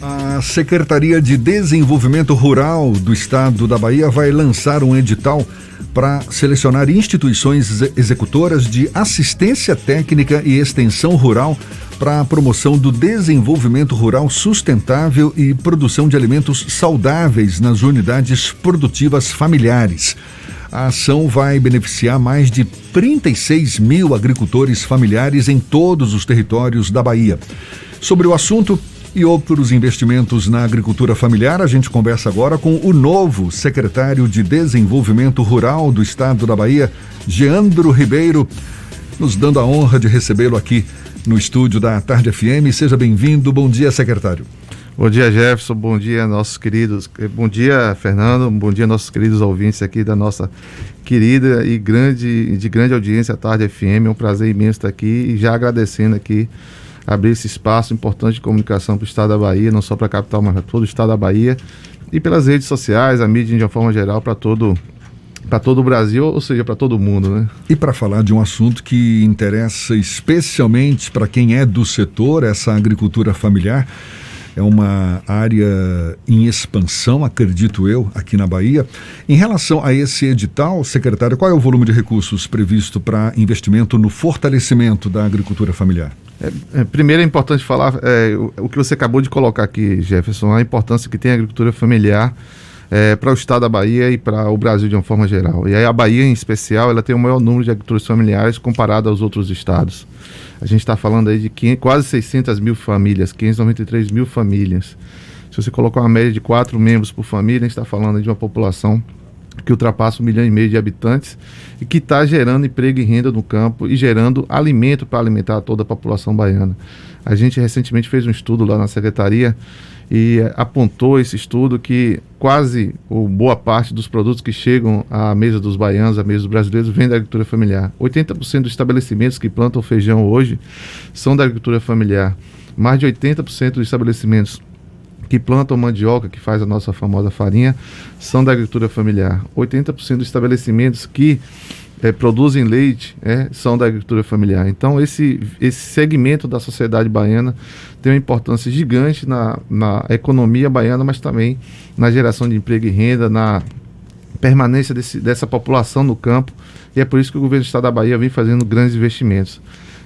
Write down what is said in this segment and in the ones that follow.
A Secretaria de Desenvolvimento Rural do Estado da Bahia vai lançar um edital para selecionar instituições executoras de assistência técnica e extensão rural para a promoção do desenvolvimento rural sustentável e produção de alimentos saudáveis nas unidades produtivas familiares. A ação vai beneficiar mais de 36 mil agricultores familiares em todos os territórios da Bahia. Sobre o assunto e outros investimentos na agricultura familiar, a gente conversa agora com o novo secretário de Desenvolvimento Rural do Estado da Bahia, Geandro Ribeiro, nos dando a honra de recebê-lo aqui no estúdio da Tarde FM. Seja bem-vindo. Bom dia, secretário. Bom dia, Jefferson. Bom dia, nossos queridos. Bom dia, Fernando. Bom dia, nossos queridos ouvintes aqui da nossa querida e de grande audiência, a Tarde FM. É um prazer imenso estar aqui e já agradecendo aqui abrir esse espaço importante de comunicação para o estado da Bahia, não só para a capital, mas para todo o estado da Bahia, e pelas redes sociais, a mídia de uma forma geral, para todo o Brasil, ou seja, para todo mundo, né? E para falar de um assunto que interessa especialmente para quem é do setor, essa agricultura familiar, é uma área em expansão, acredito eu, aqui na Bahia. Em relação a esse edital, secretário, qual é o volume de recursos previsto para investimento no fortalecimento da agricultura familiar? Primeiro é importante falar o que você acabou de colocar aqui, Jefferson, a importância que tem a agricultura familiar para o estado da Bahia e para o Brasil de uma forma geral. E aí a Bahia, em especial, ela tem o maior número de agricultores familiares comparado aos outros estados. A gente está falando aí de quase 600 mil famílias, 593 mil famílias. Se você colocar uma média de 4 membros por família, a gente está falando aí de uma população que ultrapassa 1,5 milhão de habitantes e que está gerando emprego e renda no campo e gerando alimento para alimentar toda a população baiana. A gente recentemente fez um estudo lá na Secretaria e apontou esse estudo que quase boa parte dos produtos que chegam à mesa dos baianos, à mesa dos brasileiros, vem da agricultura familiar. 80% dos estabelecimentos que plantam feijão hoje são da agricultura familiar. Mais de 80% dos estabelecimentos que plantam mandioca, que faz a nossa famosa farinha, são da agricultura familiar. 80% dos estabelecimentos que produzem leite são da agricultura familiar. Então, esse segmento da sociedade baiana tem uma importância gigante na economia baiana, mas também na geração de emprego e renda, na permanência dessa população no campo, e é por isso que o governo do estado da Bahia vem fazendo grandes investimentos.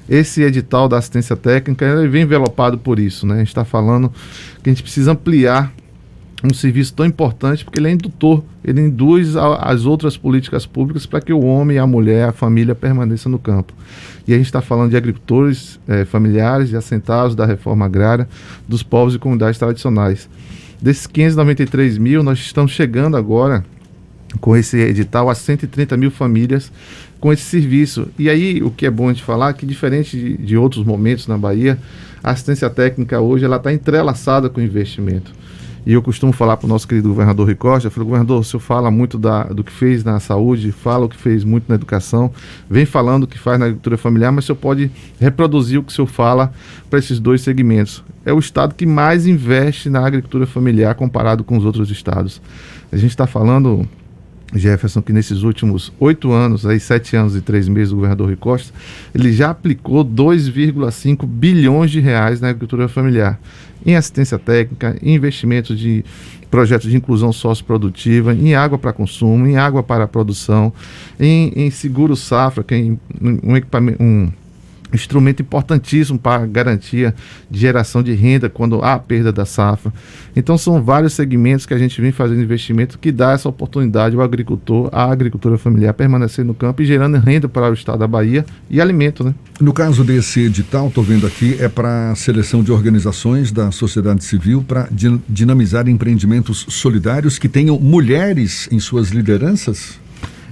Esse edital da assistência técnica ele vem envelopado por isso, né? A gente está falando que a gente precisa ampliar um serviço tão importante, porque ele é indutor, ele induz as outras políticas públicas para que o homem, a mulher, a família permaneçam no campo. E a gente está falando de agricultores familiares, de assentados da reforma agrária, dos povos e comunidades tradicionais. Desses 593 mil, nós estamos chegando agora, com esse edital, a 130 mil famílias com esse serviço. E aí, o que é bom de falar, que diferente de outros momentos na Bahia, a assistência técnica hoje ela está entrelaçada com o investimento. E eu costumo falar para o nosso querido governador Rui Costa, eu falo, governador, o senhor fala muito do que fez na saúde, fala o que fez muito na educação, vem falando o que faz na agricultura familiar, mas o senhor pode reproduzir o que o senhor fala para esses dois segmentos. É o estado que mais investe na agricultura familiar comparado com os outros estados. A gente está falando, Jefferson, que nesses últimos 8 anos, 7 anos e 3 meses do governador Rui Costa, ele já aplicou 2,5 bilhões de reais na agricultura familiar, em assistência técnica, em investimentos de projetos de inclusão socioprodutiva, em água para consumo, em água para a produção, em seguro safra, que é um instrumento importantíssimo para a garantia de geração de renda quando há perda da safra. Então são vários segmentos que a gente vem fazendo investimento que dá essa oportunidade ao agricultor, à agricultura familiar permanecer no campo e gerando renda para o estado da Bahia e alimento, né? No caso desse edital, estou vendo aqui, é para a seleção de organizações da sociedade civil para dinamizar empreendimentos solidários que tenham mulheres em suas lideranças?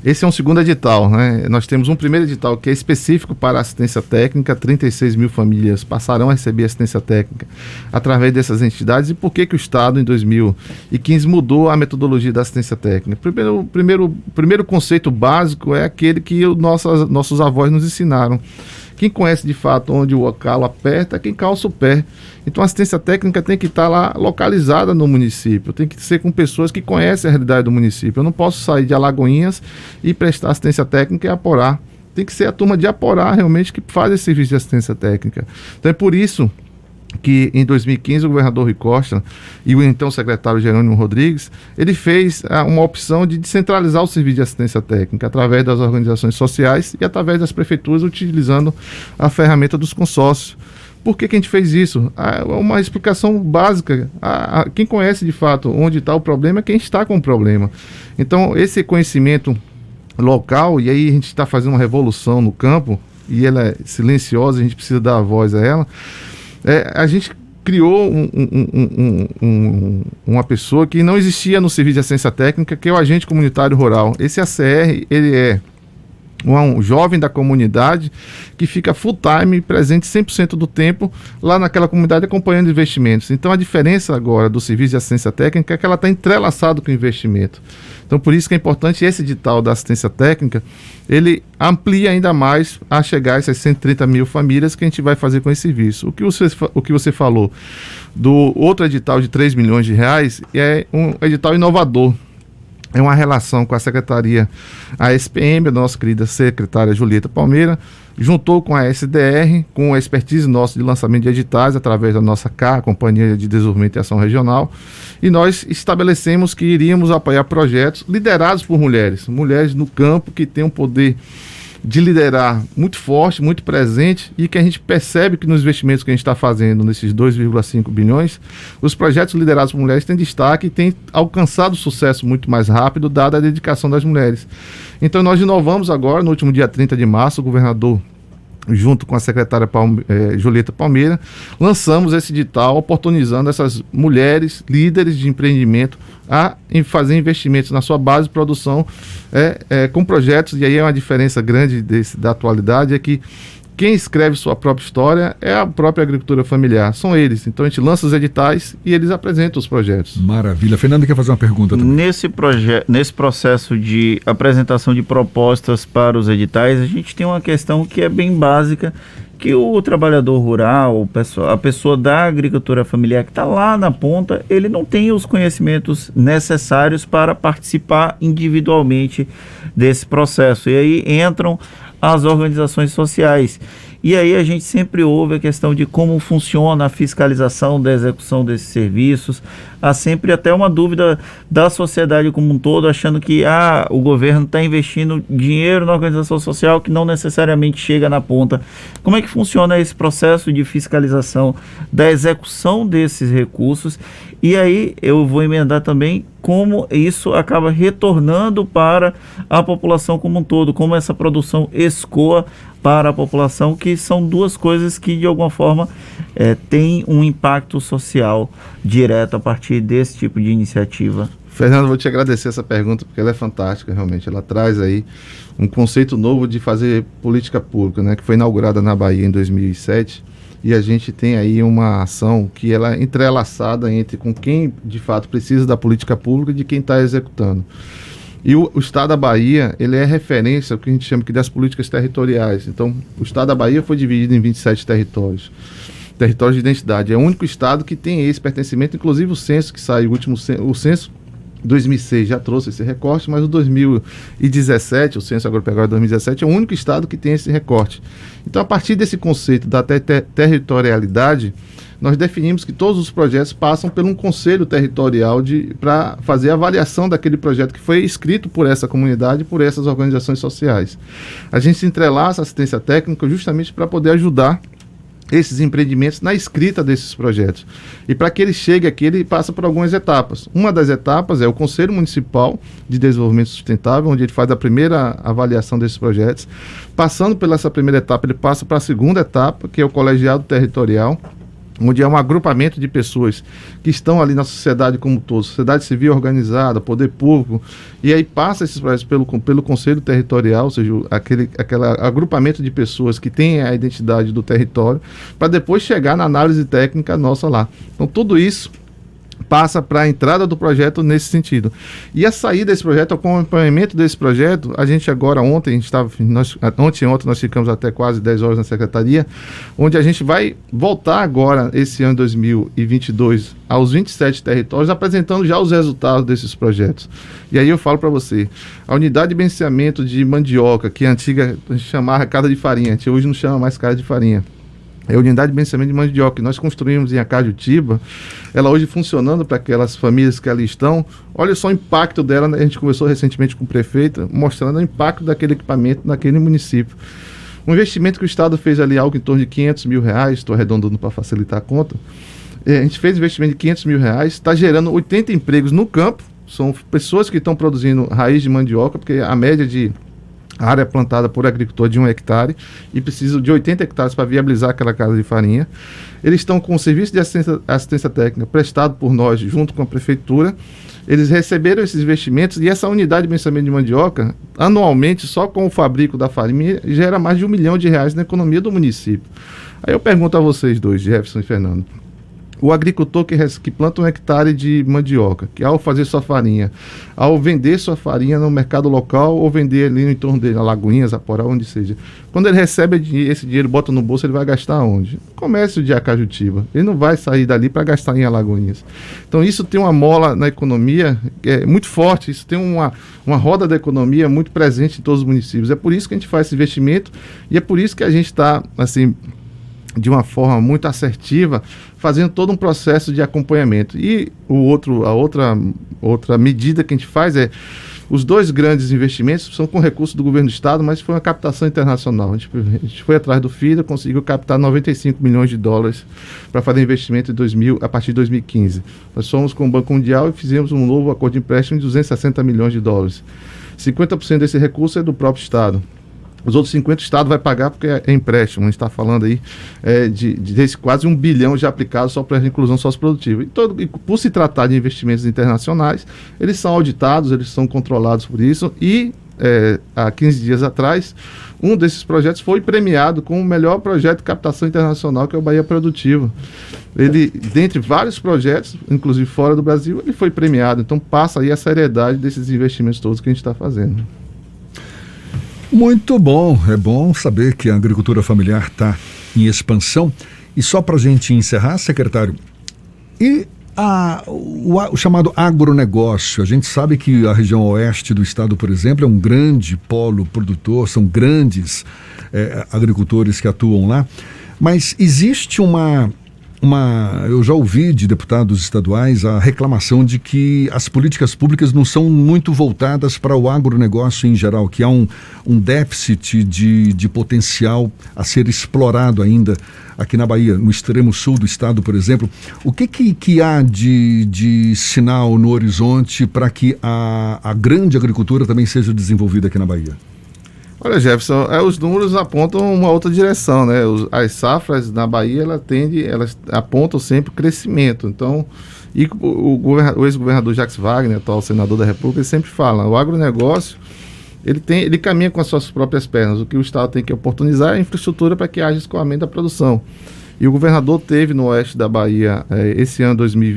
Esse é um segundo edital, né? Nós temos um primeiro edital que é específico para assistência técnica, 36 mil famílias passarão a receber assistência técnica através dessas entidades. E por que o Estado, em 2015, mudou a metodologia da assistência técnica? Primeiro conceito básico é aquele que nossos avós nos ensinaram. Quem conhece de fato onde o calo aperta é quem calça o pé. Então a assistência técnica tem que estar lá localizada no município, tem que ser com pessoas que conhecem a realidade do município. Eu não posso sair de Alagoinhas e prestar assistência técnica e aporar. Tem que ser a turma de Aporá realmente que faz esse serviço de assistência técnica. Então é por isso que em 2015 o governador Rui Costa e o então secretário Jerônimo Rodrigues, ele fez uma opção de descentralizar o serviço de assistência técnica através das organizações sociais e através das prefeituras, utilizando a ferramenta dos consórcios. Por que a gente fez isso? Uma explicação básica. Quem conhece de fato onde está o problema é quem está com o problema. Então, esse conhecimento local, e aí a gente está fazendo uma revolução no campo, e ela é silenciosa, a gente precisa dar a voz a ela. A gente criou uma pessoa que não existia no serviço de assistência técnica, que é o agente comunitário rural. Esse ACR, ele é um jovem da comunidade que fica full time, presente 100% do tempo lá naquela comunidade acompanhando investimentos. Então a diferença agora do serviço de assistência técnica é que ela está entrelaçada com o investimento. Então por isso que é importante esse edital da assistência técnica, ele amplia ainda mais a chegar a essas 130 mil famílias que a gente vai fazer com esse serviço. O que você falou do outro edital de 3 milhões de reais é um edital inovador. É uma relação com a secretaria, a SPM, a nossa querida secretária Julieta Palmeira, juntou com a SDR, com a expertise nossa de lançamento de editais, através da nossa CA, Companhia de Desenvolvimento e Ação Regional, e nós estabelecemos que iríamos apoiar projetos liderados por mulheres no campo que têm um poder de liderar muito forte, muito presente, e que a gente percebe que nos investimentos que a gente está fazendo nesses 2,5 bilhões, os projetos liderados por mulheres têm destaque e têm alcançado sucesso muito mais rápido, dada a dedicação das mulheres. Então nós inovamos agora, no último dia 30 de março, o governador, junto com a secretária Julieta Palmeira, lançamos esse edital oportunizando essas mulheres, líderes de empreendimento, a fazer investimentos na sua base de produção com projetos, e aí é uma diferença grande da atualidade, é que quem escreve sua própria história é a própria agricultura familiar, são eles. Então a gente lança os editais e eles apresentam os projetos. Maravilha. Fernando quer fazer uma pergunta também. Nesse processo de apresentação de propostas para os editais, a gente tem uma questão que é bem básica, que o trabalhador rural, a pessoa da agricultura familiar que está lá na ponta, ele não tem os conhecimentos necessários para participar individualmente desse processo. E aí entram as organizações sociais. E aí a gente sempre ouve a questão de como funciona a fiscalização da execução desses serviços. Há sempre até uma dúvida da sociedade como um todo, achando que o governo está investindo dinheiro na organização social que não necessariamente chega na ponta. Como é que funciona esse processo de fiscalização da execução desses recursos? E aí eu vou emendar também como isso acaba retornando para a população como um todo, como essa produção escoa para a população, que são duas coisas que de alguma forma têm um impacto social direto a partir desse tipo de iniciativa. Fernando, vou te agradecer essa pergunta, porque ela é fantástica, realmente. Ela traz aí um conceito novo de fazer política pública, né, que foi inaugurada na Bahia em 2007, e a gente tem aí uma ação que ela é entrelaçada com quem de fato precisa da política pública e de quem está executando. E o Estado da Bahia, ele é referência, o que a gente chama aqui das políticas territoriais. Então, o Estado da Bahia foi dividido em 27 territórios de identidade. É o único Estado que tem esse pertencimento, inclusive o censo que saiu, o censo 2006 já trouxe esse recorte, mas o 2017, o censo agropecuário de 2017, é o único Estado que tem esse recorte. Então, a partir desse conceito da territorialidade, nós definimos que todos os projetos passam por um conselho territorial para fazer a avaliação daquele projeto que foi escrito por essa comunidade, por essas organizações sociais. A gente se entrelaça a assistência técnica justamente para poder ajudar esses empreendimentos na escrita desses projetos. E para que ele chegue aqui, ele passa por algumas etapas. Uma das etapas é o Conselho Municipal de Desenvolvimento Sustentável, onde ele faz a primeira avaliação desses projetos. Passando pela essa primeira etapa, ele passa para a segunda etapa, que é o Colegiado Territorial, onde é um agrupamento de pessoas que estão ali na sociedade como um todo, sociedade civil organizada, poder público, e aí passa esses projetos pelo Conselho Territorial, ou seja, aquele agrupamento de pessoas que têm a identidade do território, para depois chegar na análise técnica nossa lá. Então tudo isso passa para a entrada do projeto nesse sentido. E a saída desse projeto, o acompanhamento desse projeto, a gente agora ontem nós ficamos até quase 10 horas na secretaria, onde a gente vai voltar agora, esse ano 2022, aos 27 territórios, apresentando já os resultados desses projetos. E aí eu falo para você, a unidade de beneficiamento de mandioca, que a antiga a gente chamava casa de farinha, a gente hoje não chama mais casa de farinha. É a unidade de beneficiamento de mandioca que nós construímos em Acajutiba, ela hoje funcionando para aquelas famílias que ali estão. Olha só o impacto dela, né? A gente conversou recentemente com o prefeito, mostrando o impacto daquele equipamento naquele município. Um investimento que o Estado fez ali, algo em torno de R$500 mil, estou arredondando para facilitar a conta. A gente fez investimento de R$500 mil, está gerando 80 empregos no campo, são pessoas que estão produzindo raiz de mandioca, porque a média de a área plantada por agricultor de 1 hectare e precisam de 80 hectares para viabilizar aquela casa de farinha. Eles estão com o serviço de assistência técnica prestado por nós junto com a prefeitura. Eles receberam esses investimentos e essa unidade de beneficiamento de mandioca, anualmente, só com o fabrico da farinha, gera mais de R$1 milhão na economia do município. Aí eu pergunto a vocês dois, Jefferson e Fernando. O agricultor que planta 1 hectare de mandioca, que ao fazer sua farinha, ao vender sua farinha no mercado local ou vender ali no entorno dele, Alagoinhas, Aporá, onde seja, quando ele recebe esse dinheiro, bota no bolso, ele vai gastar onde? No comércio de Acajutiba. Ele não vai sair dali para gastar em Alagoinhas. Então isso tem uma mola na economia muito forte, isso tem uma roda da economia muito presente em todos os municípios. É por isso que a gente faz esse investimento e é por isso que a gente está, assim, de uma forma muito assertiva, fazendo todo um processo de acompanhamento. E a outra medida que a gente faz é, os 2 grandes investimentos são com recursos do governo do estado, mas foi uma captação internacional. A gente foi atrás do FIDA, conseguiu captar $95 milhões para fazer investimento a partir de 2015. Nós fomos com o Banco Mundial e fizemos um novo acordo de empréstimo de $260 milhões. 50% desse recurso é do próprio estado. Os outros 50% o Estado vai pagar porque é empréstimo. A gente está falando aí de quase R$1 bilhão já aplicado só para a inclusão socioprodutiva. E por se tratar de investimentos internacionais, eles são auditados, eles são controlados por isso. E há 15 dias atrás, um desses projetos foi premiado com o melhor projeto de captação internacional, que é o Bahia Produtivo. Ele, dentre vários projetos, inclusive fora do Brasil, ele foi premiado. Então passa aí a seriedade desses investimentos todos que a gente está fazendo. Muito bom, é bom saber que a agricultura familiar está em expansão. E só para a gente encerrar, secretário, e o chamado agronegócio, a gente sabe que a região oeste do estado, por exemplo, é um grande polo produtor, são grandes agricultores que atuam lá, mas existe eu já ouvi de deputados estaduais a reclamação de que as políticas públicas não são muito voltadas para o agronegócio em geral, que há um déficit de potencial a ser explorado ainda aqui na Bahia, no extremo sul do estado, por exemplo. O que há de sinal no horizonte para que a grande agricultura também seja desenvolvida aqui na Bahia? Olha, Jefferson, os números apontam uma outra direção, né? As safras na Bahia, elas apontam sempre crescimento. Então, e o ex-governador Jacques Wagner, atual senador da República, ele sempre fala, o agronegócio, ele caminha com as suas próprias pernas. O que o Estado tem que oportunizar é a infraestrutura para que haja escoamento da produção. E o governador teve no oeste da Bahia,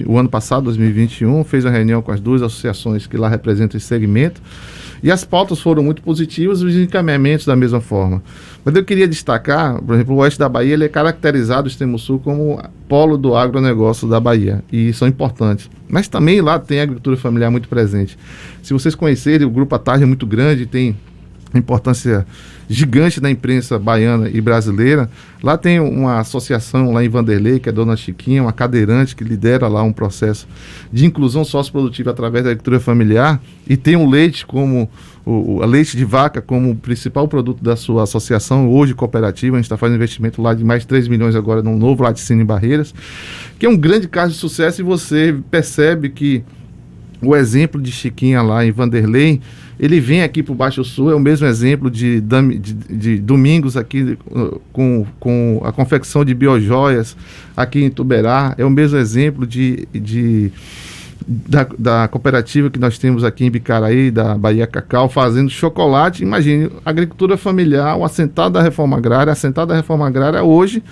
o ano passado, 2021, fez uma reunião com as 2 associações que lá representam esse segmento, e as pautas foram muito positivas, os encaminhamentos da mesma forma. Mas eu queria destacar, por exemplo, o oeste da Bahia, ele é caracterizado, o extremo sul, como polo do agronegócio da Bahia, e são importantes. Mas também lá tem a agricultura familiar muito presente. Se vocês conhecerem, o Grupo Atarja é muito grande, tem importância gigante na imprensa baiana e brasileira. Lá tem uma associação lá em Vanderlei, que é a Dona Chiquinha, uma cadeirante que lidera lá um processo de inclusão socioprodutiva através da agricultura familiar, e tem o leite a leite de vaca como principal produto da sua associação, hoje cooperativa. A gente está fazendo investimento lá de mais de 3 milhões agora num novo laticínio em Barreiras, que é um grande caso de sucesso, e você percebe que o exemplo de Chiquinha lá em Vanderlei, ele vem aqui para o Baixo Sul, é o mesmo exemplo de Domingos aqui com a confecção de biojoias aqui em Tuberá, é o mesmo exemplo da cooperativa que nós temos aqui em Bicaraí, da Bahia Cacau, fazendo chocolate. Imagine, agricultura familiar, o assentado da reforma agrária hoje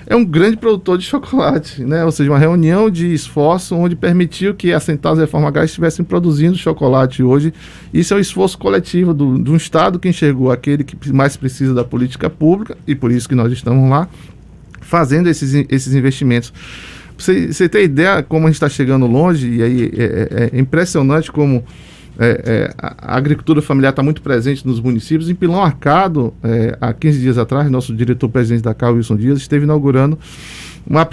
é um grande produtor de chocolate, né? Ou seja, uma reunião de esforço onde permitiu que assentados da reforma agrária estivessem produzindo chocolate hoje. Isso é um esforço coletivo de um Estado que enxergou aquele que mais precisa da política pública, e por isso que nós estamos lá fazendo esses investimentos. Você tem ideia como a gente está chegando longe, e aí é impressionante como A agricultura familiar está muito presente nos municípios. Em Pilão Arcado, há 15 dias atrás, nosso diretor-presidente da CAU, Wilson Dias, esteve inaugurando uma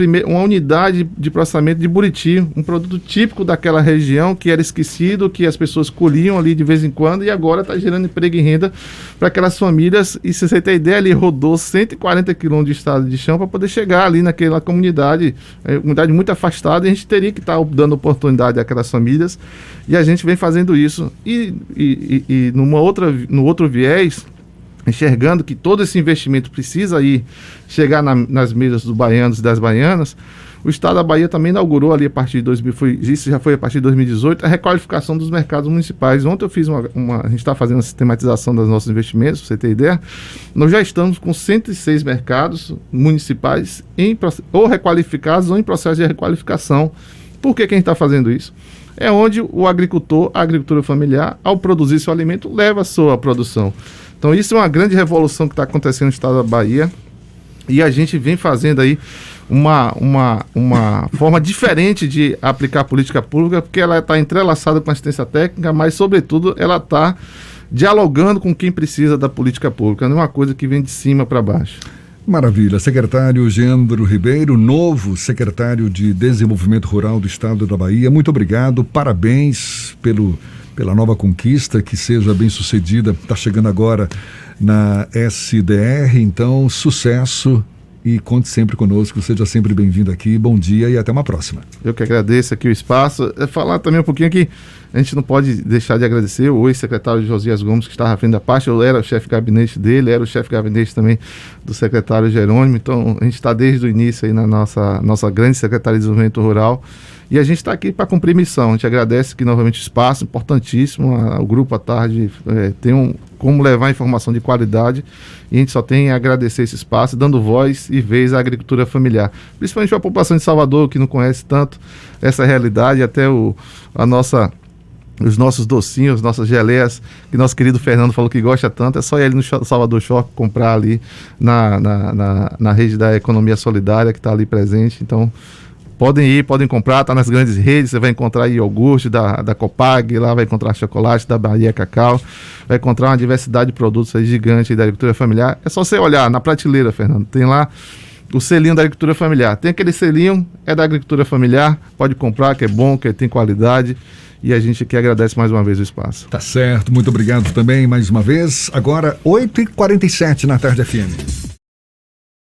unidade de processamento de buriti, um produto típico daquela região que era esquecido, que as pessoas colhiam ali de vez em quando e agora está gerando emprego e renda para aquelas famílias. E se você tem ideia, ele rodou 140 quilômetros de estrada de chão para poder chegar ali naquela comunidade, comunidade muito afastada, e a gente teria que estar dando oportunidade àquelas famílias, e a gente vem fazendo isso. E no outro viés, enxergando que todo esse investimento precisa chegar nas mesas dos baianos e das baianas, o Estado da Bahia também inaugurou ali a partir de isso já foi a partir de 2018, a requalificação dos mercados municipais. Ontem eu fiz a gente está fazendo a sistematização dos nossos investimentos, para você ter ideia. Nós já estamos com 106 mercados municipais ou requalificados ou em processo de requalificação. Por que a gente está fazendo isso? É onde o agricultor, a agricultura familiar, ao produzir seu alimento, leva a sua produção. Então isso é uma grande revolução que está acontecendo no estado da Bahia, e a gente vem fazendo aí uma forma diferente de aplicar a política pública, porque ela está entrelaçada com a assistência técnica, mas sobretudo ela está dialogando com quem precisa da política pública, não é uma coisa que vem de cima para baixo. Maravilha. Secretário Geandro Ribeiro, novo secretário de Desenvolvimento Rural do Estado da Bahia, muito obrigado, parabéns pela nova conquista, que seja bem sucedida. Está chegando agora na SDR, então sucesso e conte sempre conosco, seja sempre bem-vindo aqui, bom dia e até uma próxima. Eu que agradeço aqui o espaço, falar também um pouquinho aqui, a gente não pode deixar de agradecer o ex-secretário Josias Gomes, que estava à frente da pasta. Eu era o chefe de gabinete dele, era o chefe de gabinete também do secretário Jerônimo, então a gente está desde o início aí na nossa grande Secretaria de Desenvolvimento Rural, e a gente está aqui para cumprir missão. A gente agradece aqui novamente o espaço, importantíssimo, o Grupo à Tarde tem como levar informação de qualidade, e a gente só tem a agradecer esse espaço, dando voz e vez à agricultura familiar, principalmente a população de Salvador, que não conhece tanto essa realidade, até os nossos docinhos, nossas geleias, que nosso querido Fernando falou que gosta tanto, é só ir ali no Salvador Shop comprar ali na rede da Economia Solidária, que está ali presente. Então podem comprar, está nas grandes redes, você vai encontrar iogurte da Copag, lá vai encontrar chocolate da Bahia Cacau, vai encontrar uma diversidade de produtos aí gigante aí da agricultura familiar. É só você olhar na prateleira, Fernando, tem lá o selinho da agricultura familiar, tem aquele selinho, é da agricultura familiar, pode comprar, que é bom, que tem qualidade, e a gente aqui agradece mais uma vez o espaço. Tá certo, muito obrigado também mais uma vez. Agora 8h47 na Tarde FM.